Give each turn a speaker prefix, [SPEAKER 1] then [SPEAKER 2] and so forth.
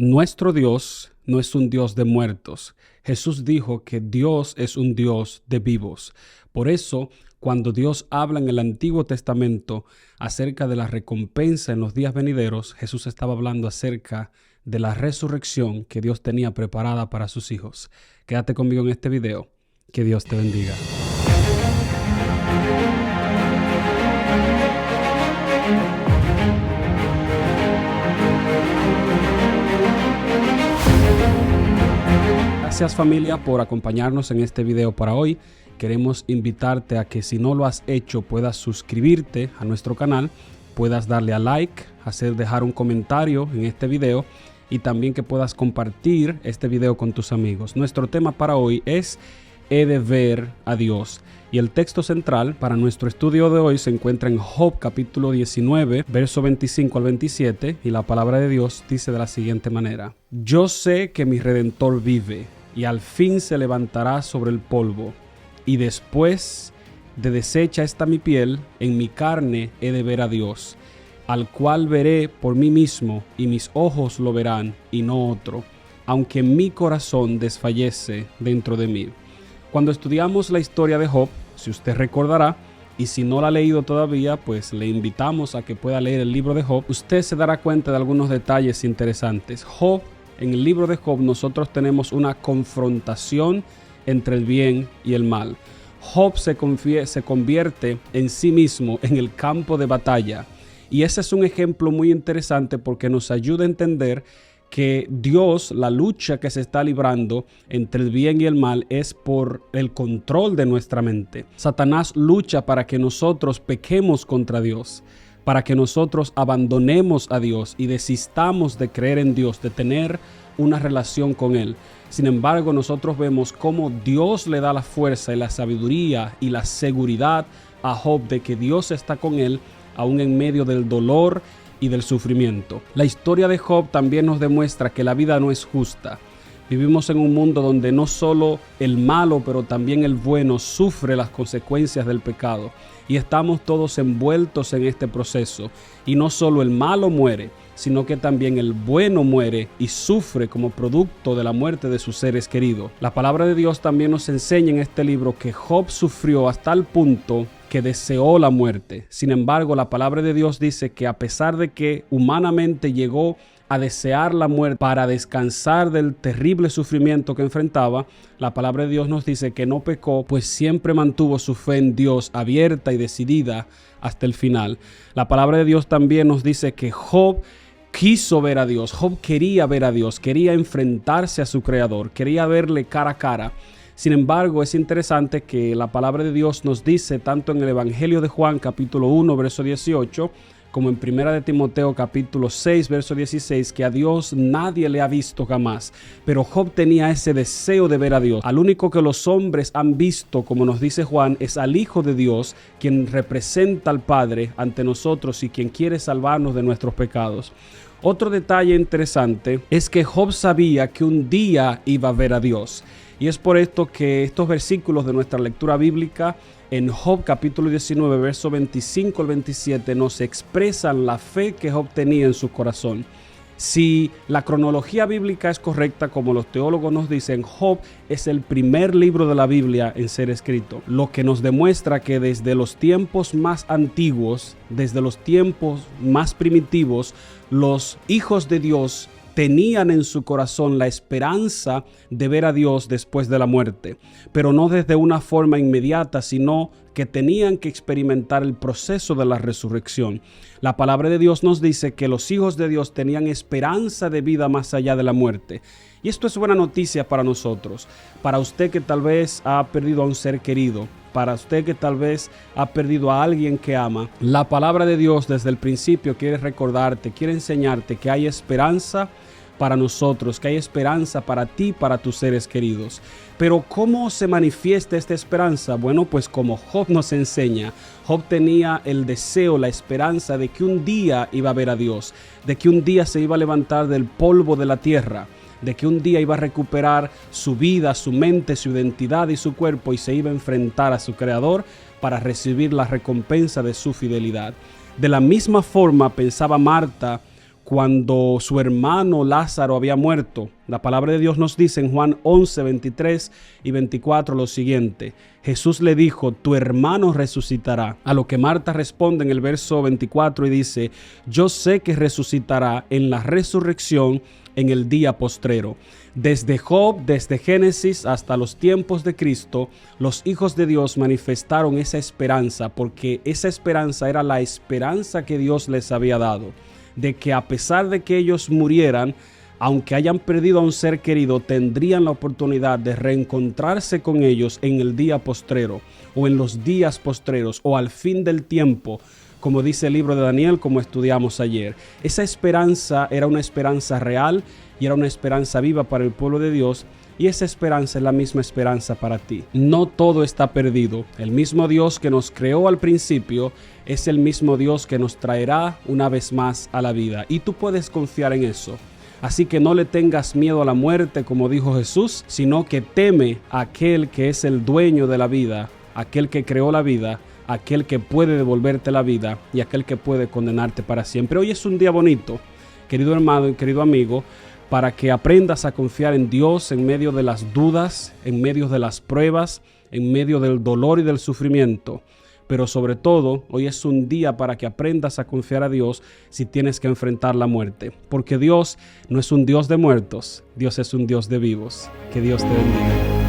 [SPEAKER 1] Nuestro Dios no es un Dios de muertos. Jesús dijo que Dios es un Dios de vivos. Por eso, cuando Dios habla en el Antiguo Testamento acerca de la recompensa en los días venideros, Jesús estaba hablando acerca de la resurrección que Dios tenía preparada para sus hijos. Quédate conmigo en este video. Que Dios te bendiga. Gracias familia por acompañarnos en este video para hoy. Queremos invitarte a que si no lo has hecho puedas suscribirte a nuestro canal, puedas darle a like, dejar un comentario en este video y también que puedas compartir este video con tus amigos. Nuestro tema para hoy es he de ver a Dios. Y el texto central para nuestro estudio de hoy se encuentra en Job capítulo 19, verso 25 al 27, y la palabra de Dios dice de la siguiente manera: Yo sé que mi Redentor vive, y al fin se levantará sobre el polvo, y después de deshecha esta mi piel, en mi carne he de ver a Dios, al cual veré por mí mismo, y mis ojos lo verán, y no otro, aunque mi corazón desfallece dentro de mí. Cuando estudiamos la historia de Job, si usted recordará, y si no la ha leído todavía, pues le invitamos a que pueda leer el libro de Job, usted se dará cuenta de algunos detalles interesantes. En el libro de Job nosotros tenemos una confrontación entre el bien y el mal. Job se convierte en sí mismo en el campo de batalla. Y ese es un ejemplo muy interesante porque nos ayuda a entender que Dios, la lucha que se está librando entre el bien y el mal es por el control de nuestra mente. Satanás lucha para que nosotros pequemos contra Dios, para que nosotros abandonemos a Dios y desistamos de creer en Dios, de tener una relación con Él. Sin embargo, nosotros vemos cómo Dios le da la fuerza y la sabiduría y la seguridad a Job de que Dios está con él, aún en medio del dolor y del sufrimiento. La historia de Job también nos demuestra que la vida no es justa. Vivimos en un mundo donde no solo el malo, pero también el bueno sufre las consecuencias del pecado. Y estamos todos envueltos en este proceso. Y no solo el malo muere, sino que también el bueno muere y sufre como producto de la muerte de sus seres queridos. La palabra de Dios también nos enseña en este libro que Job sufrió hasta el punto que deseó la muerte. Sin embargo, la palabra de Dios dice que a pesar de que humanamente llegó a desear la muerte para descansar del terrible sufrimiento que enfrentaba, la palabra de Dios nos dice que no pecó, pues siempre mantuvo su fe en Dios abierta y decidida hasta el final. La palabra de Dios también nos dice que Job quiso ver a Dios. Job quería ver a Dios, quería enfrentarse a su Creador, quería verle cara a cara. Sin embargo, es interesante que la palabra de Dios nos dice, tanto en el Evangelio de Juan, capítulo 1, verso 18, como en Primera de Timoteo, capítulo 6, verso 16, que a Dios nadie le ha visto jamás. Pero Job tenía ese deseo de ver a Dios. Al único que los hombres han visto, como nos dice Juan, es al Hijo de Dios, quien representa al Padre ante nosotros y quien quiere salvarnos de nuestros pecados. Otro detalle interesante es que Job sabía que un día iba a ver a Dios. Y es por esto que estos versículos de nuestra lectura bíblica en Job capítulo 19, verso 25 al 27 nos expresan la fe que Job tenía en su corazón. Si la cronología bíblica es correcta, como los teólogos nos dicen, Job es el primer libro de la Biblia en ser escrito, lo que nos demuestra que desde los tiempos más antiguos, desde los tiempos más primitivos, los hijos de Dios tenían en su corazón la esperanza de ver a Dios después de la muerte, pero no desde una forma inmediata, sino que tenían que experimentar el proceso de la resurrección. La palabra de Dios nos dice que los hijos de Dios tenían esperanza de vida más allá de la muerte. Y esto es buena noticia para nosotros, para usted que tal vez ha perdido a un ser querido, para usted que tal vez ha perdido a alguien que ama. La palabra de Dios desde el principio quiere recordarte, quiere enseñarte que hay esperanza para nosotros, que hay esperanza para ti, para tus seres queridos. Pero ¿cómo se manifiesta esta esperanza? Bueno, pues como Job nos enseña, Job tenía el deseo, la esperanza de que un día iba a ver a Dios, de que un día se iba a levantar del polvo de la tierra, de que un día iba a recuperar su vida, su mente, su identidad y su cuerpo y se iba a enfrentar a su Creador para recibir la recompensa de su fidelidad. De la misma forma pensaba Marta cuando su hermano Lázaro había muerto. La palabra de Dios nos dice en Juan 11, 23 y 24 lo siguiente: Jesús le dijo, tu hermano resucitará. A lo que Marta responde en el verso 24 y dice, yo sé que resucitará en la resurrección en el día postrero. Desde Job, desde Génesis hasta los tiempos de Cristo, los hijos de Dios manifestaron esa esperanza, porque esa esperanza era la esperanza que Dios les había dado, de que a pesar de que ellos murieran, aunque hayan perdido a un ser querido, tendrían la oportunidad de reencontrarse con ellos en el día postrero, o en los días postreros, o al fin del tiempo, como dice el libro de Daniel, como estudiamos ayer. Esa esperanza era una esperanza real y era una esperanza viva para el pueblo de Dios, y esa esperanza es la misma esperanza para ti. No todo está perdido. El mismo Dios que nos creó al principio es el mismo Dios que nos traerá una vez más a la vida, y tú puedes confiar en eso. Así que no le tengas miedo a la muerte, como dijo Jesús, sino que teme a aquel que es el dueño de la vida, aquel que creó la vida, aquel que puede devolverte la vida y aquel que puede condenarte para siempre. Hoy es un día bonito, querido hermano y querido amigo, para que aprendas a confiar en Dios en medio de las dudas, en medio de las pruebas, en medio del dolor y del sufrimiento. Pero sobre todo, hoy es un día para que aprendas a confiar a Dios si tienes que enfrentar la muerte. Porque Dios no es un Dios de muertos, Dios es un Dios de vivos. Que Dios te bendiga.